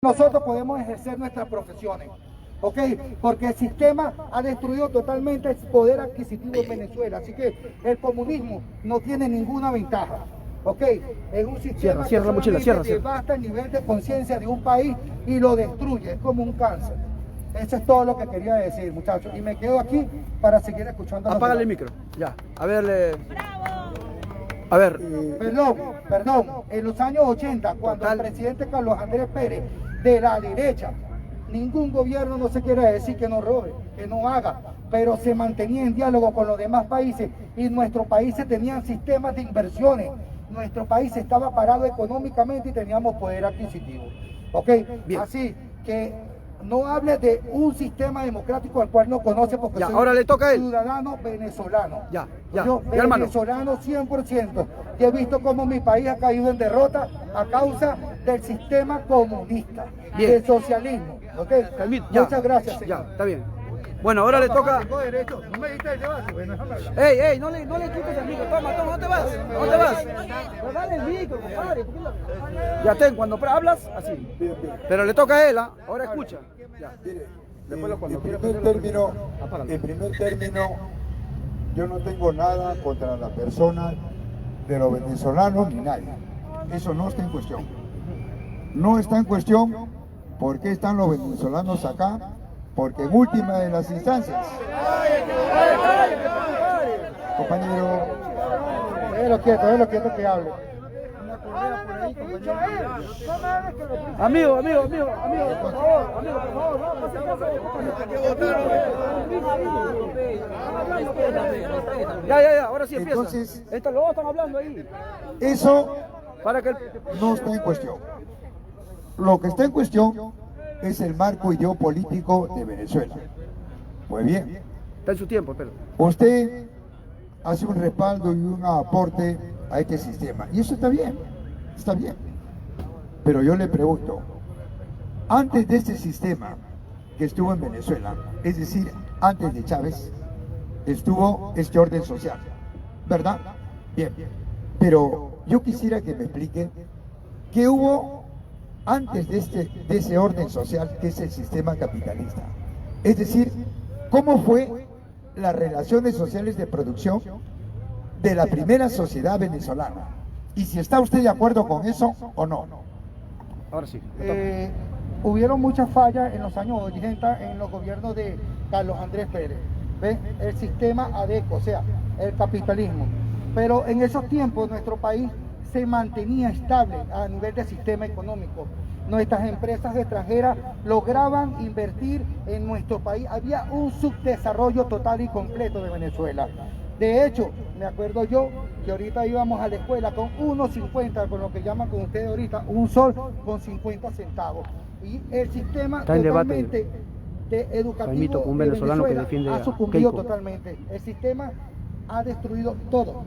nosotros podemos ejercer nuestras profesiones, ¿ok? Porque el sistema ha destruido totalmente el poder adquisitivo en Venezuela, así que el comunismo no tiene ninguna ventaja, ¿ok? Es un sistema que solamente devasta el nivel de conciencia de un país y lo destruye, es como un cáncer. Eso es todo lo que quería decir, muchachos, y me quedo aquí para seguir escuchando. Apágale el micro, ya, a ver, a ver. Perdón, en los años 80, cuando el presidente Carlos Andrés Pérez, de la derecha, ningún gobierno no se quiere decir que no robe, que no haga, pero se mantenía en diálogo con los demás países y nuestros países tenían sistemas de inversiones, nuestro país estaba parado económicamente y teníamos poder adquisitivo, ¿ok? Bien. Así que no hable de un sistema democrático al cual no conoce porque ya, soy ahora le toca a él. Ciudadano venezolano. Ya, Yo venezolano 100%. Y he visto cómo mi país ha caído en derrota a causa del sistema comunista, del socialismo. ¿Okay? Muchas gracias, señor. Ya, está bien. Bueno, ahora le toca... No me diste el debate, bueno, ey, no le quites el micro, toma, no te vas, no te vas. Pero dale el micro, compadre. Ya cuando hablas, así. Pero le toca a él, ahora escucha. Ya. En primer término, yo no tengo nada contra la persona de los venezolanos ni nadie. Eso no está en cuestión. No está en cuestión por qué están los venezolanos acá. Porque en última de las instancias, compañero, déjelo quieto que hable. Amigo, por favor, Ya, ahora sí empieza. Entonces, Esto luego están hablando ahí. Eso para que no está en cuestión. Lo que está en cuestión es el marco ideopolítico de Venezuela. Muy bien. Está en su tiempo, pero. Usted hace un respaldo y un aporte a este sistema. Y eso está bien. Pero yo le pregunto, antes de este sistema que estuvo en Venezuela, es decir, antes de Chávez, estuvo este orden social, ¿verdad? Bien. Pero yo quisiera que me explique qué hubo antes de ese orden social que es el sistema capitalista. Es decir, ¿cómo fue las relaciones sociales de producción de la primera sociedad venezolana? Y si está usted de acuerdo con eso o no. Ahora sí. Hubieron muchas fallas en los años 80 en los gobiernos de Carlos Andrés Pérez. ¿Ven? El sistema ADECO, o sea, el capitalismo. Pero en esos tiempos nuestro país se mantenía estable a nivel de sistema económico. Nuestras empresas extranjeras lograban invertir en nuestro país. Había un subdesarrollo total y completo de Venezuela. De hecho, me acuerdo yo que ahorita íbamos a la escuela con 1.50, con lo que llaman con ustedes ahorita, un sol con 50 centavos. Y el sistema totalmente educativo un venezolano de Venezuela que defiende ha sucumbido Keiko. Totalmente. El sistema ha destruido todo.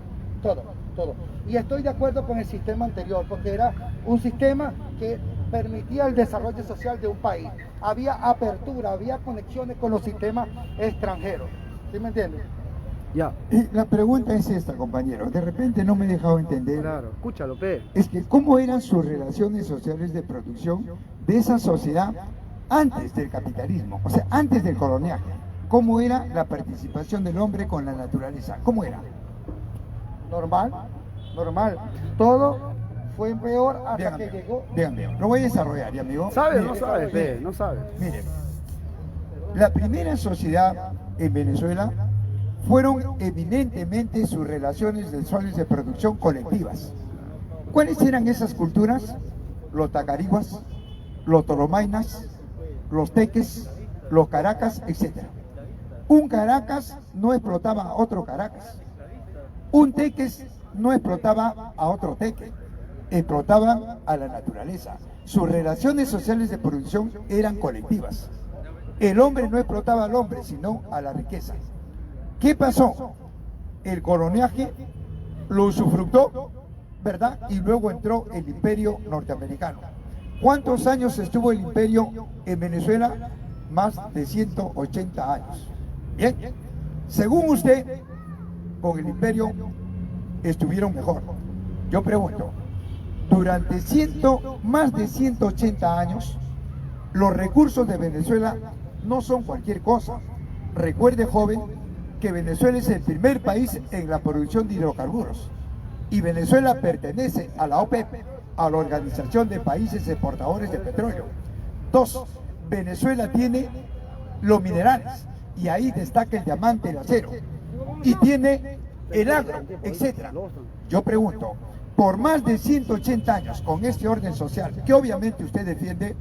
Y estoy de acuerdo con el sistema anterior, porque era un sistema que permitía el desarrollo social de un país. Había apertura, había conexiones con los sistemas extranjeros. ¿Sí me entiendes? Ya. La pregunta es esta, compañero. De repente no me he dejado entender. Claro, escúchalo, Pe. Es que cómo eran sus relaciones sociales de producción de esa sociedad antes del capitalismo, o sea, antes del coloniaje. ¿Cómo era la participación del hombre con la naturaleza? ¿Cómo era? Normal. Todo fue peor hasta que llegó. Bien. Lo voy a desarrollar, amigo. ¿Sabe? No sabe, Pe, no sabe. Mire, la primera sociedad en Venezuela fueron eminentemente sus relaciones sexuales de producción colectivas. ¿Cuáles eran esas culturas? Los tacariguas, los tolomainas, los teques, los caracas, etc. Un Caracas no explotaba a otro Caracas. Un teques no explotaba a otro teque, explotaban a la naturaleza. Sus relaciones sociales de producción eran colectivas. El hombre no explotaba al hombre, sino a la riqueza. ¿Qué pasó? El coloniaje lo usufructó, ¿verdad? Y luego entró el imperio norteamericano. ¿Cuántos años estuvo el imperio en Venezuela? Más de 180 años. Bien, según usted, con el imperio estuvieron mejor. Yo pregunto, durante más de 180 años, Los recursos de Venezuela no son cualquier cosa. Recuerde, joven, que Venezuela es el primer país en la producción de hidrocarburos y Venezuela pertenece a la OPEP, a la Organización de Países Exportadores de Petróleo. 2. Venezuela tiene los minerales y ahí destaca el diamante, el acero, y tiene el agro, etc. Yo pregunto, por más de 180 años con este orden social que obviamente usted defiende,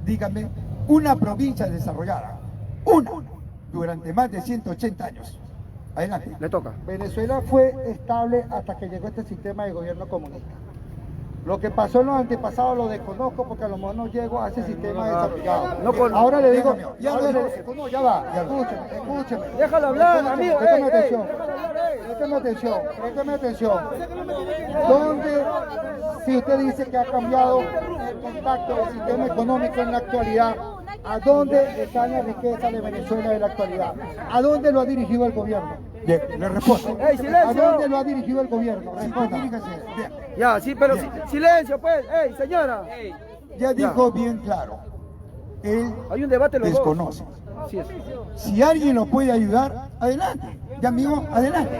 dígame, una provincia desarrollada, una, durante más de 180 años. Adelante. Le toca. Venezuela fue estable hasta que llegó este sistema de gobierno comunista. Lo que pasó en los antepasados lo desconozco porque a lo mejor no llego a ese sistema desarrollado. Ahora le digo, ya va, escúcheme. Déjalo hablar, amigo. Préstame atención. ¿Dónde, si usted dice que ha cambiado el contacto del sistema económico en la actualidad, a dónde está la riqueza de Venezuela en la actualidad? ¿A dónde lo ha dirigido el gobierno? Bien, le respondo. ¡Ey, silencio! ¿A dónde lo ha dirigido el gobierno? Responda. Bien. Ya, sí, pero silencio, pues. ¡Ey, señora! Ya dijo bien claro, él Hay un debate los desconoce. dos. Así es. Si alguien lo puede ayudar, adelante. Ya, amigo, adelante.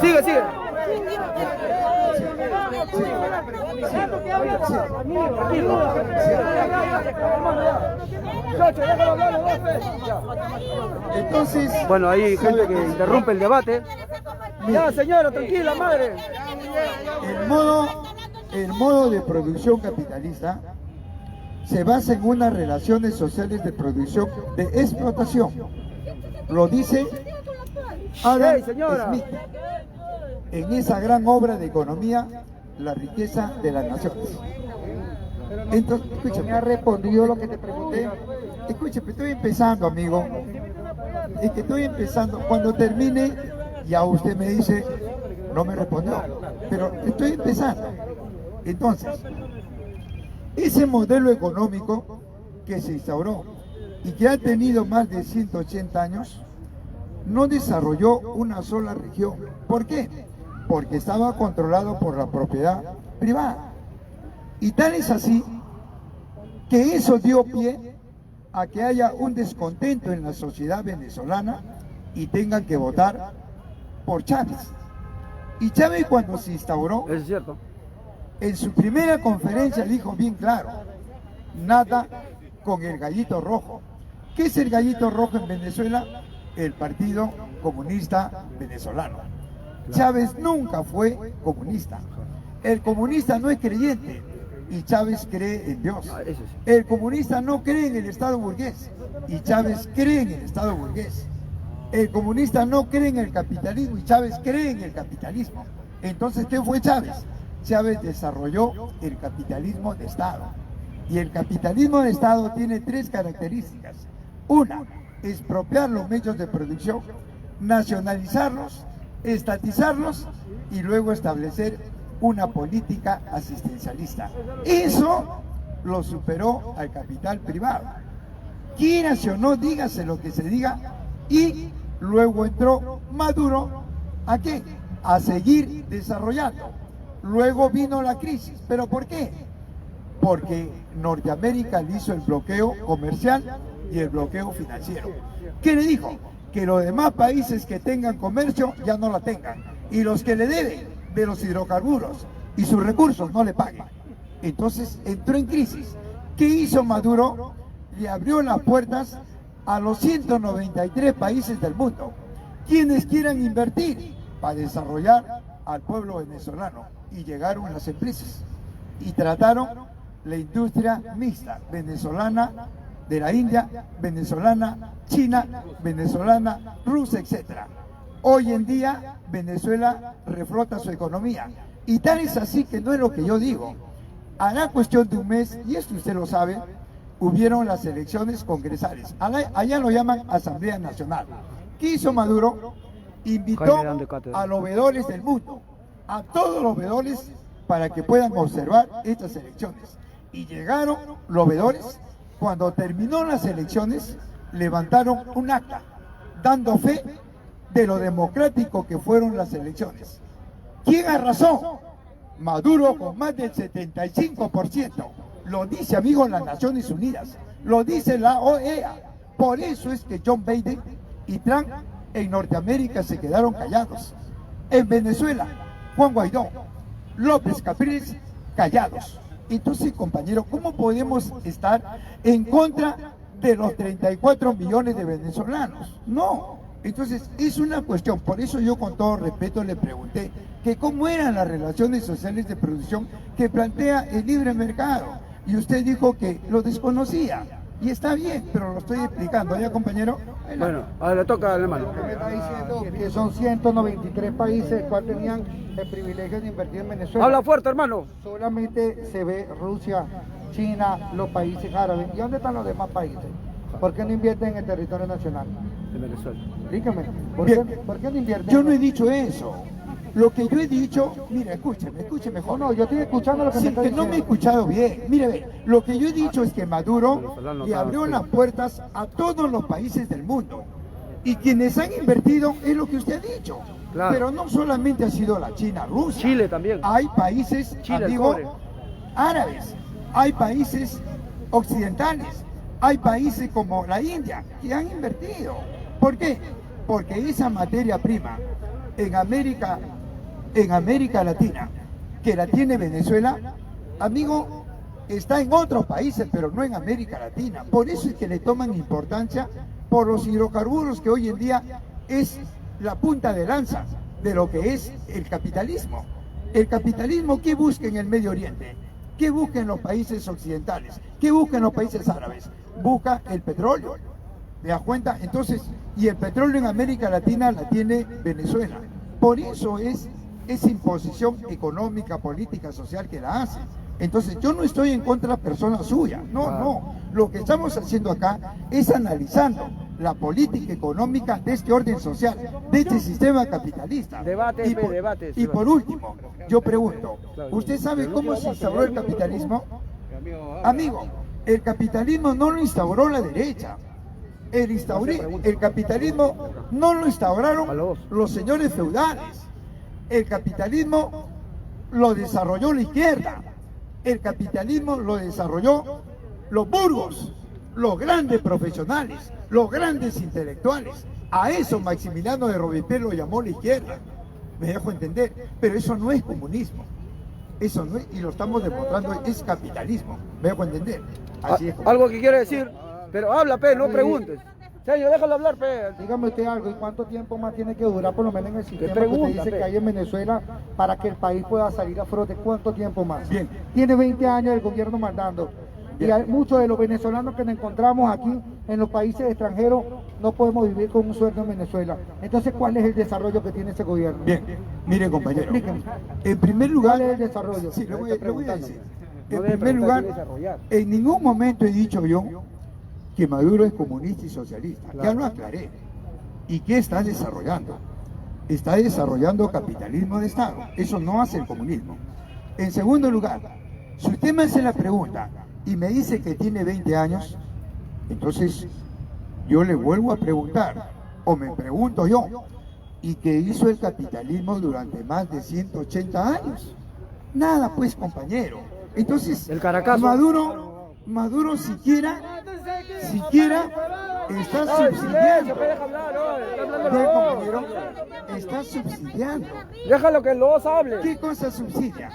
Sigue. Entonces, Bueno, hay gente que interrumpe el debate. Ya, señora, tranquila, madre. el modo de producción capitalista se basa en unas relaciones sociales de producción de explotación. Lo dice Adam Hey, señora. Smith en esa gran obra de economía, La riqueza de las naciones. Entonces, Me ha escúchame, respondido lo que te pregunté. escúchame, estoy empezando, amigo. Es que estoy empezando. Cuando termine, ya usted me dice, no me respondió, pero estoy empezando. Entonces, ese modelo económico que se instauró y que ha tenido más de 180 años, no desarrolló una sola región. ¿Por qué? Porque estaba controlado por la propiedad privada. Y tal es así que eso dio pie a que haya un descontento en la sociedad venezolana y tengan que votar por Chávez. Y Chávez, cuando se instauró, Es cierto. en su primera conferencia dijo bien claro, nada con el gallito rojo. ¿Qué es el gallito rojo en Venezuela? El Partido Comunista Venezolano. Chávez nunca fue comunista. El comunista no es creyente y Chávez cree en Dios. Eso sí. El comunista no cree en el Estado burgués y Chávez cree en el Estado burgués. El comunista no cree en el capitalismo y Chávez cree en el capitalismo. Entonces, ¿qué fue Chávez? Chávez desarrolló el capitalismo de Estado. Y el capitalismo de Estado tiene tres características. Una, expropiar los medios de producción, nacionalizarlos, estatizarlos y luego establecer una política asistencialista. Eso lo superó al capital privado. Quieras o no, dígase lo que se diga, y luego entró Maduro, ¿a qué? A seguir desarrollando. Luego vino la crisis. ¿Pero por qué? Porque Norteamérica le hizo el bloqueo comercial y el bloqueo financiero. ¿Qué le dijo? Que los demás países que tengan comercio ya no la tengan, y los que le deben de los hidrocarburos y sus recursos no le paguen. Entonces entró en crisis. ¿Qué hizo Maduro? Le abrió las puertas a los 193 países del mundo, quienes quieran invertir para desarrollar al pueblo venezolano, y llegaron las empresas y trataron la industria mixta venezolana de la India, venezolana china, venezolana rusa, etc. Hoy en día Venezuela reflota su economía, y tal es así que no es lo que yo digo. Hará cuestión de un mes, y esto usted lo sabe, hubieron las elecciones congresales. Allá lo llaman Asamblea Nacional. ¿Qué hizo Maduro? Invitó a los veedores del mundo, a todos los veedores, para que puedan observar estas elecciones. Y llegaron los veedores. Cuando terminó las elecciones, levantaron un acta dando fe de lo democrático que fueron las elecciones. ¿Quién arrasó? Maduro con más del 75%. Lo dice, amigos, las Naciones Unidas. Lo dice la OEA. Por eso es que John Biden y Trump en Norteamérica se quedaron callados. En Venezuela, Juan Guaidó, López Capriles, callados. Entonces, compañero, ¿cómo podemos estar en contra de los 34 millones de venezolanos? No. Entonces, es una cuestión. Por eso yo, con todo respeto, le pregunté que cómo eran las relaciones sociales de producción que plantea el libre mercado. Y usted dijo que lo desconocía. Y está bien, pero lo estoy explicando. ¿Ya, compañero? Bueno, ahora le toca al hermano. Me está diciendo que son 193 países cual tenían el privilegio de invertir en Venezuela. Habla fuerte, hermano. Solamente se ve Rusia, China, los países árabes. ¿Y dónde están los demás países? ¿Por qué no invierten en el territorio nacional? De Venezuela. Explíqueme. Bien. ¿Por qué no invierten? Yo no he dicho eso. Lo que yo he dicho, mira, escúcheme mejor. No, yo estoy escuchando lo que me Sí, está que no diciendo. me he escuchado bien. Mire, ve, lo que yo he dicho es que Maduro le abrió las puertas a todos los países del mundo. Y quienes han invertido es lo que usted ha dicho. Claro. Pero no solamente ha sido la China, Rusia. Chile también. Hay países, Chile, el amigo, cobre. árabes. Hay países occidentales. Hay países como la India que han invertido. ¿Por qué? Porque esa materia prima en América Latina, que la tiene Venezuela, amigo, está en otros países, pero no en América Latina. Por eso es que le toman importancia por los hidrocarburos, que hoy en día es la punta de lanza de lo que es el capitalismo. El capitalismo, ¿qué busca en el Medio Oriente? ¿Qué busca en los países occidentales? ¿Qué busca en los países árabes? Busca el petróleo. ¿Te das cuenta? Entonces, y el petróleo en América Latina la tiene Venezuela. Por eso es esa imposición económica, política, social que la hace. Entonces, yo no estoy en contra de la persona suya, no. Lo que estamos haciendo acá es analizando la política económica de este orden social, de este sistema capitalista. Debates, Y debates. y por último, yo pregunto, ¿usted sabe cómo se instauró el capitalismo? Amigo, el capitalismo no lo instauró la derecha. El capitalismo no lo instauraron los señores feudales. El capitalismo lo desarrolló la izquierda. El capitalismo lo desarrolló los burgos, los grandes profesionales, los grandes intelectuales. A eso Maximiliano de Robespierre lo llamó la izquierda. Me dejo entender, pero eso no es comunismo. Eso no es, y lo estamos demostrando, es capitalismo. Me dejo entender. Así es. Algo que quiere decir, pero habla, pe, no preguntes. Señor, déjalo hablar, pe. Dígame usted algo, ¿y cuánto tiempo más tiene que durar por lo menos en el sistema que pregunta, usted dice pe? que hay en Venezuela para que el país pueda salir a flote? ¿Cuánto tiempo más? Bien. Tiene 20 años el gobierno mandando. Y hay muchos de los venezolanos que nos encontramos aquí en los países extranjeros no podemos vivir con un sueldo en Venezuela. Entonces, ¿cuál es el desarrollo que tiene ese gobierno? Bien, mire, compañero. Explíqueme. En primer lugar, ¿Cuál es el desarrollo? Sí, le voy a decir. No En debe primer lugar, preguntar, quiere desarrollar. en ningún momento he dicho yo que Maduro es comunista y socialista. Ya lo aclaré. ¿Y qué está desarrollando? Está desarrollando capitalismo de Estado. Eso no hace el comunismo. En segundo lugar, si usted me hace la pregunta y me dice que tiene 20 años, entonces yo le vuelvo a preguntar, o me pregunto yo, ¿y qué hizo el capitalismo durante más de 180 años? Nada, pues, compañero. Entonces, El Caracazo. Maduro siquiera está subsidiando. Deja hablar, está hablando Ve, los dos. compañero, está subsidiando. Déjalo que los dos hablen. ¿Qué cosa subsidia?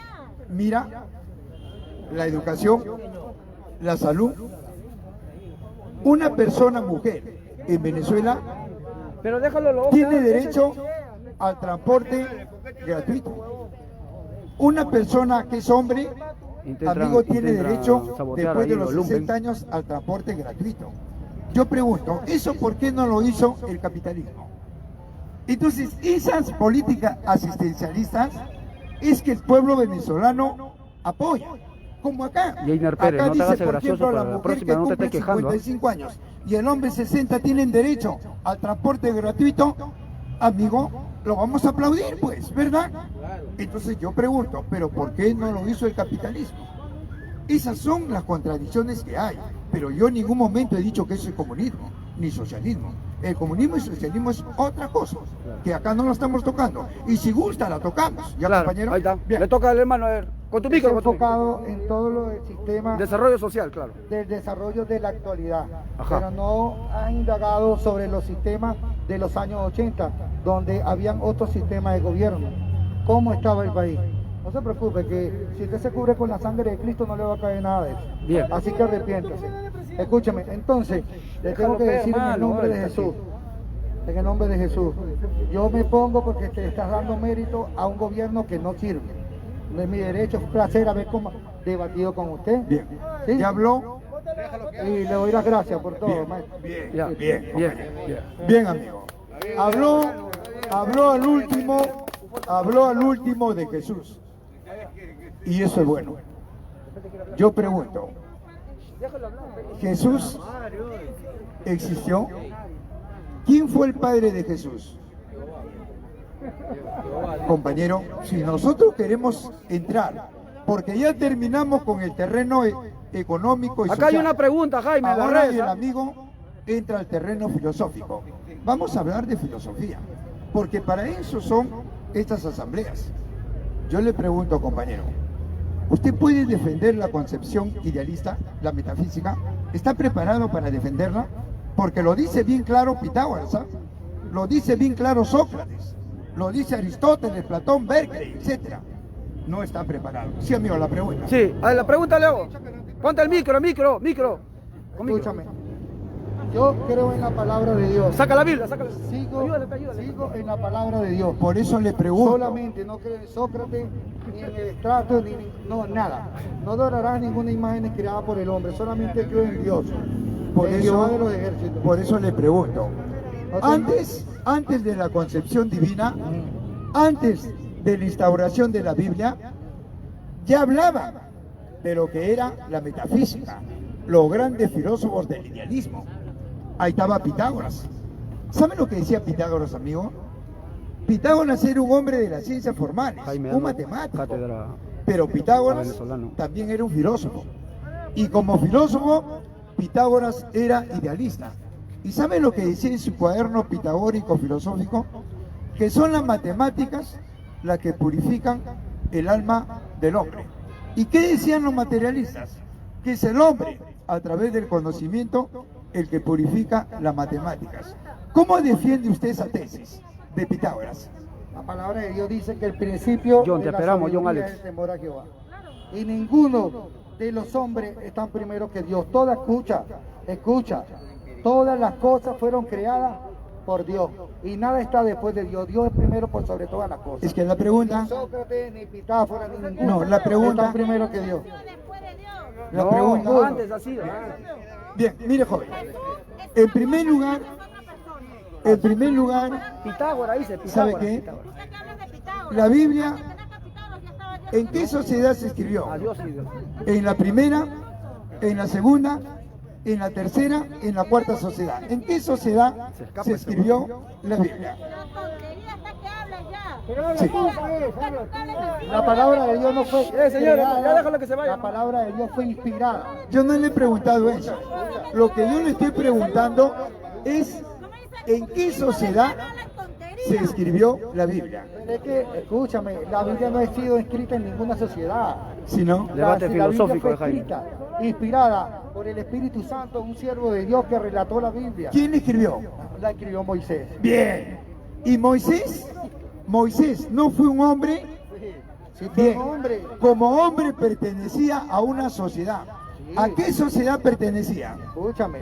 Mira, la educación, la salud. Una persona mujer en Venezuela Pero déjalo los dos. tiene derecho al transporte gratuito. Una persona que es hombre, amigo, tiene derecho después de los 60 años al transporte gratuito. Yo pregunto, ¿eso por qué no lo hizo el capitalismo? Entonces, esas políticas asistencialistas es que el pueblo venezolano apoya. Como acá. Y Einer Pérez, Acá no te hagas dice, por gracioso ejemplo, para la la mujer próxima, que no te cumple estés quejando, 55 años y el hombre 60 tienen derecho al transporte gratuito, amigo, lo vamos a aplaudir, pues, ¿verdad? Entonces yo pregunto, ¿pero por qué no lo hizo el capitalismo? Esas son las contradicciones que hay, pero yo en ningún momento he dicho que eso es comunismo, ni socialismo. El comunismo y el socialismo es otra cosa, que acá no lo estamos tocando. Y si gusta, la tocamos. ¿Ya, Claro, compañero? ahí está. Bien. Le toca al hermano, a ver, con tu Está micro, con tu micro. enfocado en todo lo del sistema Desarrollo social, claro. del desarrollo de la actualidad, Ajá. pero no ha indagado sobre los sistemas de los años 80, donde habían otros sistemas de gobierno. ¿Cómo estaba el país? No se preocupe, que si usted se cubre con la sangre de Cristo no le va a caer nada de eso. Bien. Así que arrepiéntase. Escúcheme, entonces, le Déjalo tengo que ver, decir en el hermano, nombre de está Jesús. aquí. En el nombre de Jesús. Yo me pongo porque te estás dando mérito a un gobierno que no sirve. No es mi derecho, es un placer haber debatido con usted. Bien. ¿Sí? ¿Ya habló? Y le doy las gracias por todo, Bien, maestro. bien, Ya. bien, Bien, compañero. bien. Bien, amigo. Habló al último de Jesús. Y eso es bueno. Yo pregunto, ¿Jesús existió? ¿Quién fue el padre de Jesús? Compañero, si nosotros queremos entrar, porque ya terminamos con el terreno económico y Acá hay social. una pregunta, Jaime, en la Ahora red, el ¿ah? amigo entra al terreno filosófico. Vamos a hablar de filosofía, porque para eso son estas asambleas. Yo le pregunto, compañero, ¿usted puede defender la concepción idealista, la metafísica? ¿Está preparado para defenderla? Porque lo dice bien claro Pitágoras, ¿ah? Lo dice bien claro Sócrates, lo dice Aristóteles, Platón, Berkeley, etc. No está preparado. Sí, amigo, la pregunta. Sí, a ver, la pregunta le hago. Ponte el micro. Con micro. Escúchame. Yo creo en la palabra de Dios. Saca la Biblia, saca la Sigo, Ayúdale. sigo en la palabra de Dios. Por eso le pregunto. Solamente no creo en Sócrates, ni en el estrato, no, nada. No adorarás ninguna imagen creada por el hombre, solamente creo en Dios. Por el eso, Jehová de los ejércitos. por eso le pregunto. Antes de la concepción divina, antes de la instauración de la Biblia, ya hablaban de lo que era la metafísica, los grandes filósofos del idealismo. Ahí estaba Pitágoras. ¿Saben lo que decía Pitágoras, amigo? Pitágoras era un hombre de las ciencias formales, Jaime, un dame matemático. cátedra Pero Pitágoras venezolano. también era un filósofo. Y como filósofo, Pitágoras era idealista. ¿Y saben lo que decía en su cuaderno pitagórico filosófico? Que son las matemáticas las que purifican el alma del hombre. ¿Y qué decían los materialistas? Que es el hombre, a través del conocimiento, el que purifica las matemáticas. ¿Cómo defiende usted esa tesis de Pitágoras? La palabra de Dios dice que el principio John, de te la esperamos, John sabiduría Alex. es el temor a Jehová. Y ninguno de los hombres están primero que Dios. Toda escucha, todas las cosas fueron creadas por Dios y nada está después de Dios. Dios es primero por sobre todas las cosas. Es que la pregunta... Ni Sócrates, ni Pitágoras, ni ninguno. No, la pregunta- Están primero que Dios. La No, pregunta... no, antes así. Bien, mire, joven. En primer lugar, Pitágoras dice, Pitágoras. ¿sabe qué? Pitágoras. La Biblia, ¿en qué sociedad se escribió? Adiós, sí, Dios. En la primera, en la segunda, en la tercera, en la cuarta sociedad. ¿En qué sociedad se escribió la Biblia? Sí. La palabra de Dios no fue señor, creada, ya déjalo que se vaya, la ¿no? palabra de Dios fue inspirada. Yo no le he preguntado eso. Lo que yo le estoy preguntando es ¿en qué sociedad se escribió la Biblia? Pero es que, escúchame, la Biblia no ha sido escrita en ninguna sociedad. Si no, Debate La Biblia filosófico de fue Jaime. escrita, inspirada por el Espíritu Santo, un siervo de Dios que relató la Biblia. ¿quién la escribió? La escribió Moisés. Bien. ¿Y Moisés? Moisés no fue un hombre. Sí, fue Bien. un hombre. Como hombre pertenecía a una sociedad. ¿A qué sociedad pertenecía? Escúchame,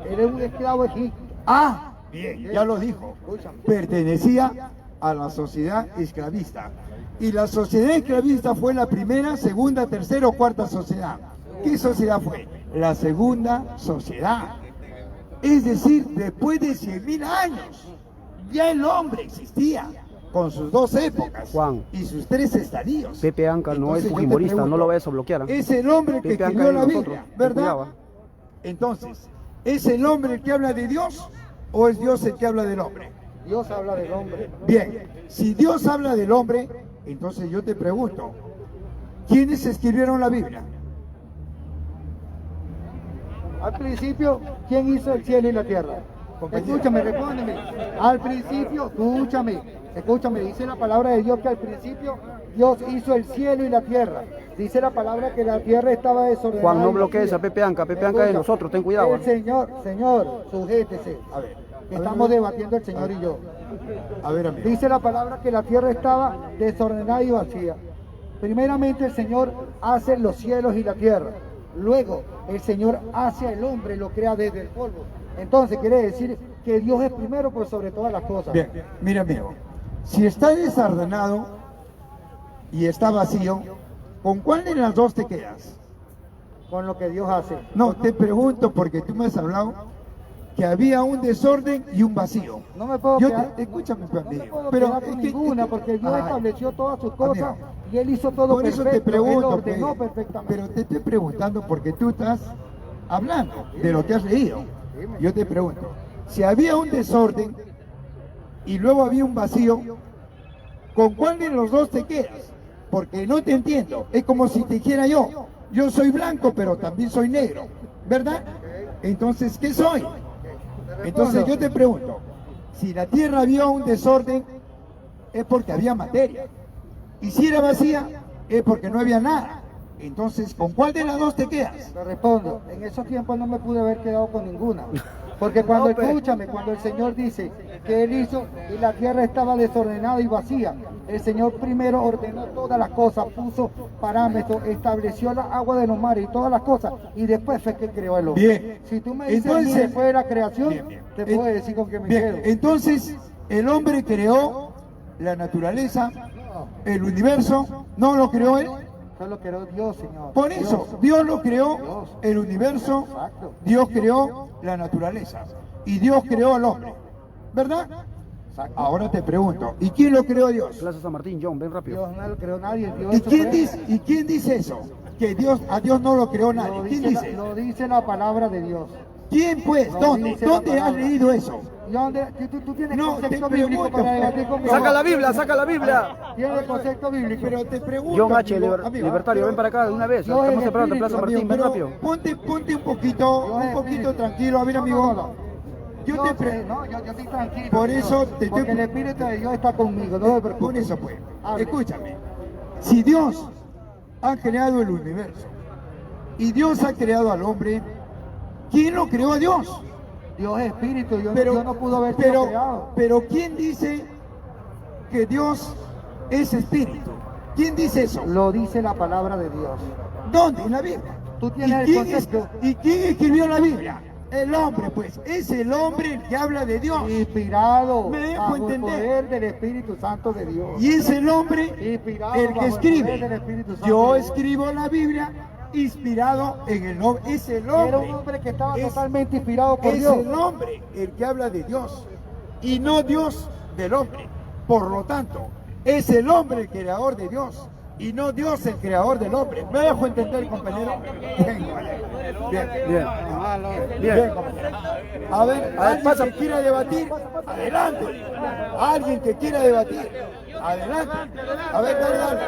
él es un esclavo egipcio. Ah, bien, ya lo dijo. Escúchame. Pertenecía a la sociedad esclavista. Y la sociedad esclavista fue la primera, segunda, tercera o cuarta sociedad. ¿Qué sociedad fue? La segunda sociedad. Es decir, después de 100.000 años, ya el hombre existía, con sus dos épocas Juan. y sus tres estadios. Pepe Anca no Entonces, es yo te fujimorista, pregunto, no lo vayas a bloquear. ¿Ah? Es el hombre que Pepe Anca escribió y la nosotros, Biblia, ten ¿verdad? cuidado, ¿ah? Entonces, ¿es el hombre el que habla de Dios o es Dios el que habla del hombre? Dios habla del hombre. Bien, si Dios habla del hombre, entonces yo te pregunto, ¿quiénes escribieron la Biblia? Al principio, ¿quién hizo el cielo y la tierra? compañero. Escúchame, respóndeme. Al principio, escúchame, dice la palabra de Dios que al principio Dios hizo el cielo y la tierra. Dice la palabra que la tierra estaba desordenada. Juan, no y bloquees a vacía. Pepe Anca es de nosotros, ten cuidado. El señor, sujétese. A ver, Estamos debatiendo el Señor y yo. a ver, amigo. Dice la palabra que la tierra estaba desordenada y vacía. Primeramente el Señor hace los cielos y la tierra. Luego el Señor hace al hombre, lo crea desde el polvo. Entonces quiere decir que Dios es primero por sobre todas las cosas. Bien, mira, amigo. Si está desordenado y está vacío, ¿con cuál de las dos te quedas? Con lo que Dios hace. No, te pregunto porque tú me has hablado que había un desorden y un vacío. No me puedo Yo quedar, escúchame, no me amigo, puedo pero quedar con ninguna, porque Dios Ay, estableció todas sus cosas amigo, y Él hizo todo por eso perfecto. te pregunto, Él ordenó pues, perfectamente. pero te estoy preguntando porque tú estás hablando de lo que has leído. Yo te pregunto, si había un desorden y luego había un vacío, ¿con cuál de los dos te quedas? Porque no te entiendo. Es como si te dijera yo soy blanco, pero también soy negro, ¿verdad? Entonces, ¿qué soy? Entonces yo te pregunto, si la tierra había un desorden, es porque había materia. Y si era vacía, es porque no había nada. Entonces, ¿con cuál de las dos te quedas? Te respondo, en esos tiempos no me pude haber quedado con ninguna. Porque cuando, escúchame, cuando el Señor dice que Él hizo y la tierra estaba desordenada y vacía, el Señor primero ordenó todas las cosas, puso parámetros, estableció la agua de los mares y todas las cosas, y después fue que creó el hombre. Bien. Si tú me dices Entonces, a mí después de la creación, bien. te puedo decir con qué me Bien, quedo. entonces el hombre creó la naturaleza, el universo, ¿no lo creó él? Solo creó Dios, Señor. Por eso, Dios lo creó, el universo, Exacto. Dios creó la naturaleza y Dios creó al hombre, ¿verdad? Exacto. Ahora te pregunto, ¿y quién lo creó Dios? Plaza San Martín, John, ven rápido. Dios no lo creó nadie. Dios ¿Y es quién supremo. dice, y quién dice eso? Que a Dios no lo creó Lo nadie. ¿Quién dice, dice? lo dice la palabra de Dios. ¿Quién pues? Lo ¿Dónde? dice la ¿Dónde has palabra. leído eso? ¿Y dónde? Tú tienes No, concepto te bíblico pregunto, para debatir conmigo. Saca la Biblia, saca la Biblia. Tienes concepto bíblico. Pero te pregunto, John H, amigo, libertario, ven para acá de una vez. Yo Estamos en esperando en espíritu, Plaza Martín, ven pero rápido. ponte un poquito tranquilo, a ver, amigo. Yo te No, yo estoy tranquilo. Por Señor, eso te estoy- porque el Espíritu de Dios está conmigo, no me preocupes. Con eso pues, Hable. escúchame. Si Dios ha creado el universo y Dios ha creado al hombre, ¿quién lo creó a Dios? Dios es espíritu, Dios no pudo haber sido creado. pero ¿quién dice que Dios es espíritu? ¿Quién dice eso? Lo dice la palabra de Dios. ¿Dónde? En la Biblia. Tú tienes el concepto. ¿Y quién escribió la Biblia? El hombre, pues. Es el hombre el que habla de Dios. Inspirado ¿Me dejo bajo el entender? poder del Espíritu Santo de Dios. Y es el hombre Inspirado el bajo que el poder del escribe. Espíritu Santo Yo de Dios. escribo la Biblia inspirado en el hombre. Es el Era un hombre. hombre que estaba Es- totalmente inspirado por Es Dios. el hombre el que habla de Dios y no Dios del hombre. Por lo tanto, es el hombre el creador de Dios y no Dios el creador del hombre. ¿Me dejo entender, compañero? Bien, bien, Bien. bien, compañero. A ver, alguien pasa. que quiera debatir, adelante. Alguien que quiera debatir, adelante. A ver,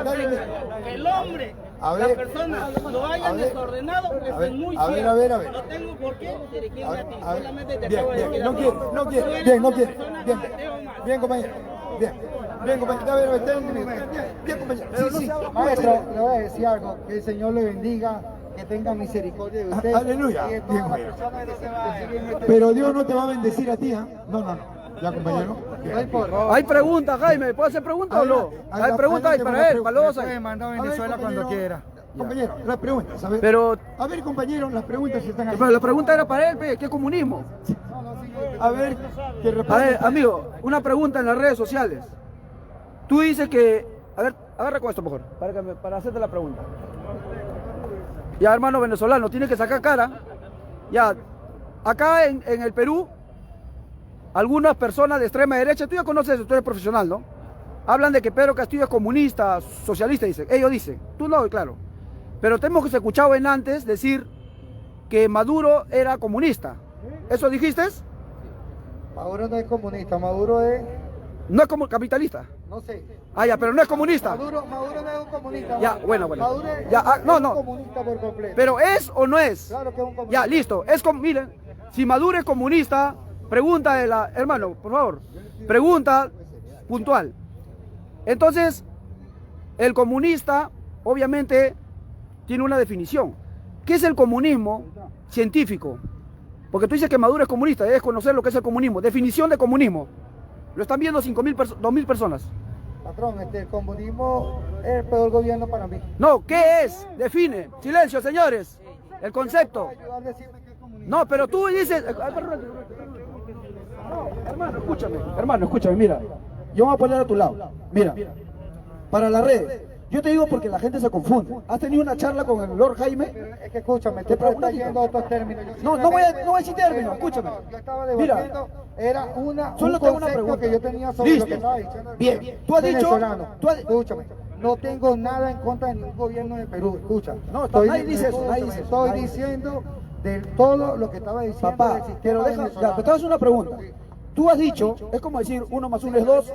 dale. Que el hombre, A las ver. personas lo A hayan ver. desordenado, eso ver, es muy a ver, feo. a ver. No tengo por qué dirigirme A a ver, ti, a ver. solamente te Bien, acabo de bien, decir no la quiere, verdad. no Tú quiere, eres bien, no una quiere, persona bien, ateo, man. bien, compañero, bien, compañero, a ver, bien, compañero, sí, Maestro, le voy a decir algo, que el Señor le bendiga, que tenga misericordia de usted. Aleluya. Y de Bien, todas las bueno. personas que siguen este- pero Dios no te va a bendecir a ti, ¿ah? No, ya, compañero. No importa. Hay preguntas, Jaime, ¿puedo hacer preguntas o no? Hay preguntas ahí para él, para los dos ahí. mandar A ver, compañero, compañero, las preguntas, a ver. Pero, A ver, compañero, las preguntas que están aquí. pero la pregunta era para él, pe, ¿qué comunismo? A ver, que A ver, responda. amigo, una pregunta en las redes sociales. Tú dices que... A ver, agarra con esto mejor, para hacerte la pregunta. Ya, hermano venezolano, tiene que sacar cara. Ya, acá en el Perú, algunas personas de extrema derecha, tú ya conoces eso, tú eres profesional, ¿no? Hablan de que Pedro Castillo es comunista, socialista, dicen. Ellos dicen, tú no, claro. Pero tenemos que escuchado en antes decir que Maduro era comunista. ¿Eso dijiste? Maduro no es comunista, Maduro es, No es como capitalista. no sé. Ah, ya, pero no es comunista. Maduro no es un comunista. Ya, bueno. Maduro es, Ya, no, es no. un comunista por completo. Pero ¿es o no es? Claro que es un comunista. Ya, listo. Miren, si Maduro es comunista, pregunta de la... Hermano, por favor, pregunta puntual. Entonces, el comunista, obviamente, tiene una definición. ¿Qué es el comunismo científico? Porque tú dices que Maduro es comunista, debes conocer lo que es el comunismo. Definición de comunismo. Lo están viendo 2.000 personas. Patrón, el comunismo es el peor gobierno para mí. No, ¿qué es? Define. Silencio, señores. El concepto. Ayudar a decirme qué es comunismo. No, pero tú dices... No, hermano, escúchame, mira. Yo me voy a poner a tu lado. Mira, para las redes. Yo te digo porque la gente se confunde. ¿Has tenido una charla con el Lord Jaime? Es que escúchame, Te tú estás pregunto. yendo a otros términos. Yo No voy a simplemente- decir términos, escúchame. Yo estaba Mira. debatiendo, era un Solo tengo una concepto pregunta. que yo tenía sobre Listo. lo que estaba diciendo. el Bien. gobierno Tú has dicho- venezolano. tú has- Escúchame, no tengo nada en contra de ningún gobierno de Perú, escucha. No, nadie dice eso, nadie dice eso, Estoy nadie dice diciendo de todo lo que estaba diciendo Papá, del sistema pero deja, venezolano. ya, te voy a hacer una pregunta. Tú has dicho, es como decir 1 más 1 es 2.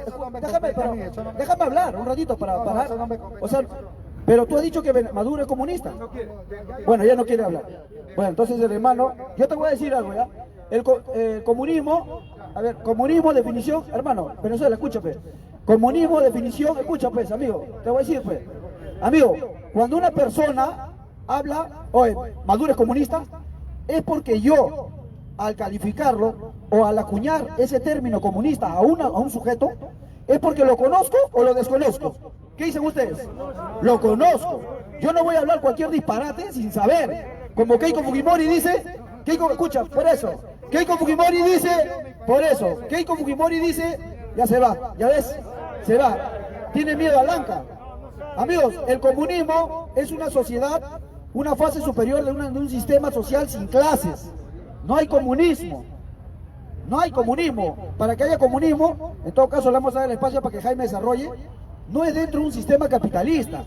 Déjame hablar un ratito para No, parar. eso no me compete. O sea, pero tú has dicho que Maduro es comunista. Bueno, ya no quiere hablar. Bueno, entonces el hermano, yo te voy a decir algo, ¿ya? El comunismo, a ver, comunismo, definición, hermano, Venezuela, escucha, pues. Comunismo, definición, escucha, pues, amigo, te voy a decir, pues. Amigo, cuando una persona habla, oye, Maduro es comunista, es porque yo, al calificarlo o al acuñar ese término comunista a un sujeto, es porque lo conozco o lo desconozco. ¿Qué dicen ustedes? Lo conozco. Yo no voy a hablar cualquier disparate sin saber. Como Keiko Fujimori dice, escucha, por eso. Keiko Fujimori dice, por eso. Keiko Fujimori dice, ya se va, ya ves, se va. Tiene miedo a Lanka. Amigos, el comunismo es una sociedad, una fase superior de un sistema social sin clases. No hay comunismo. No hay comunismo. Para que haya comunismo, en todo caso le vamos a dar el espacio para que Jaime desarrolle, no es dentro de un sistema capitalista,